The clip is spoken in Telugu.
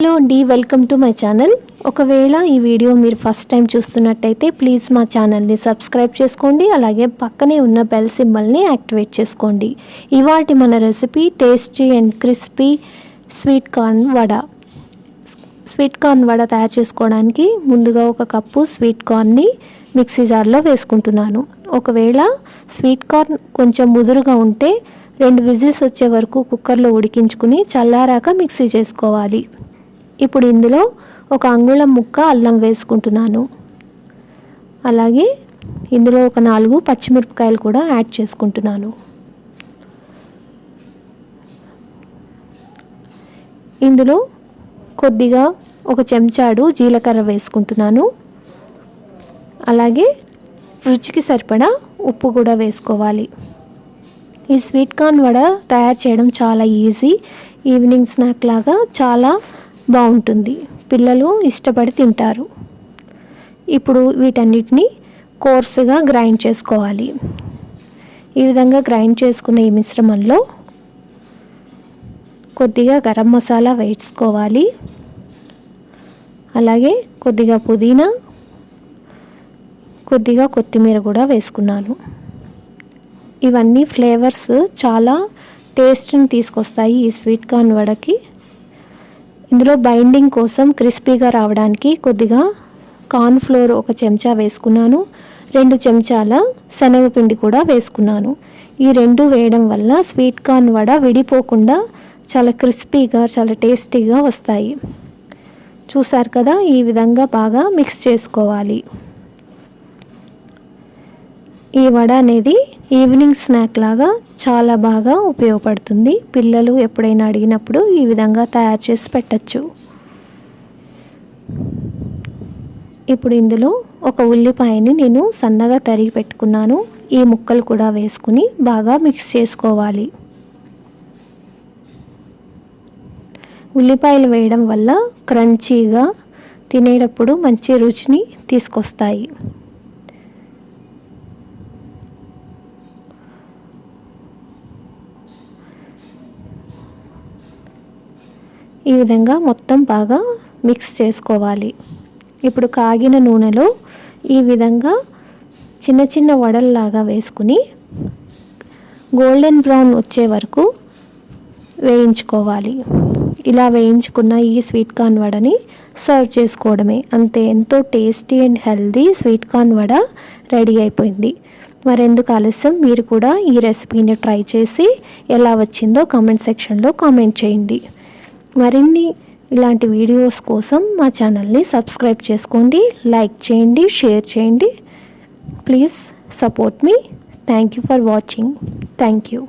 హలో అండి, వెల్కమ్ టు మై ఛానల్. ఒకవేళ ఈ వీడియో మీరు ఫస్ట్ టైం చూస్తున్నట్టయితే ప్లీజ్ మా ఛానల్ని సబ్స్క్రైబ్ చేసుకోండి. అలాగే పక్కనే ఉన్న బెల్ సింబల్ని యాక్టివేట్ చేసుకోండి. ఇవాల్టి మన recipe tasty and crispy sweet corn vada. Sweet corn vada తయారు చేసుకోవడానికి ముందుగా ఒక కప్పు స్వీట్ కార్న్ని మిక్సీ జార్లో వేసుకుంటున్నాను. ఒకవేళ స్వీట్ కార్న్ కొంచెం ముదురుగా ఉంటే 2 విజిల్స్ వచ్చే వరకు కుక్కర్లో ఉడికించుకుని చల్లారాక మిక్సీ చేసుకోవాలి. ఇప్పుడు ఇందులో 1 అంగుళం ముక్క అల్లం వేసుకుంటున్నాను. అలాగే ఇందులో ఒక 4 పచ్చిమిరపకాయలు కూడా యాడ్ చేసుకుంటున్నాను. ఇందులో కొద్దిగా 1 చెంచాడు జీలకర్ర వేసుకుంటున్నాను. అలాగే రుచికి సరిపడా ఉప్పు కూడా వేసుకోవాలి. ఈ స్వీట్ కార్న్ వడ తయారు చేయడం చాలా ఈజీ. ఈవినింగ్ స్నాక్ లాగా చాలా బాగుంటుంది. పిల్లలు ఇష్టపడి తింటారు. ఇప్పుడు వీటన్నిటిని కోర్సుగా గ్రైండ్ చేసుకోవాలి. ఈ విధంగా గ్రైండ్ చేసుకున్న ఈ మిశ్రమంలో కొద్దిగా గరం మసాలా వేసుకోవాలి. అలాగే కొద్దిగా పుదీనా, కొద్దిగా కొత్తిమీర కూడా వేసుకున్నాను. ఇవన్నీ ఫ్లేవర్స్ చాలా టేస్ట్ని తీసుకొస్తాయి ఈ స్వీట్ కార్న్ వడకి. ఇందులో బైండింగ్ కోసం క్రిస్పీగా రావడానికి కొద్దిగా కార్న్ ఫ్లోర్ 1 చెంచా వేసుకున్నాను. 2 చెంచాల శనగపిండి కూడా వేసుకున్నాను. ఈ 2 వేయడం వల్ల స్వీట్ కార్న్ వడ విడిపోకుండా చాలా క్రిస్పీగా చాలా టేస్టీగా వస్తాయి. చూసారు కదా, ఈ విధంగా బాగా మిక్స్ చేసుకోవాలి. ఈ వడ అనేది ఈవినింగ్ స్నాక్ లాగా చాలా బాగా ఉపయోగపడుతుంది. పిల్లలు ఎప్పుడైనా అడిగినప్పుడు ఈ విధంగా తయారు చేసి పెట్టచ్చు. ఇప్పుడు ఇందులో 1 ఉల్లిపాయని నేను సన్నగా తరిగి పెట్టుకున్నాను. ఈ ముక్కలు కూడా వేసుకుని బాగా మిక్స్ చేసుకోవాలి. ఉల్లిపాయలు వేయడం వల్ల క్రంచీగా తినేటప్పుడు మంచి రుచిని తీసుకొస్తాయి. ఈ విధంగా మొత్తం బాగా మిక్స్ చేసుకోవాలి. ఇప్పుడు కాగిన నూనెలో ఈ విధంగా చిన్న చిన్న వడల్లాగా వేసుకుని గోల్డెన్ బ్రౌన్ వచ్చే వరకు వేయించుకోవాలి. ఇలా వేయించుకున్న ఈ స్వీట్ కార్న్ వడని సర్వ్ చేసుకోవడమే. అంతే, ఎంతో tasty and healthy sweet corn vada ready అయిపోయింది. మరెందుకు ఆలస్యం, మీరు కూడా ఈ రెసిపీని ట్రై చేసి ఎలా వచ్చిందో కామెంట్ సెక్షన్లో కామెంట్ చేయండి. మరిన్ని ఇలాంటి వీడియోస్ కోసం మా ఛానల్ని సబ్స్క్రైబ్ చేసుకోండి, లైక్ చేయండి, షేర్ చేయండి. Please support me. Thank you for watching. Thank you.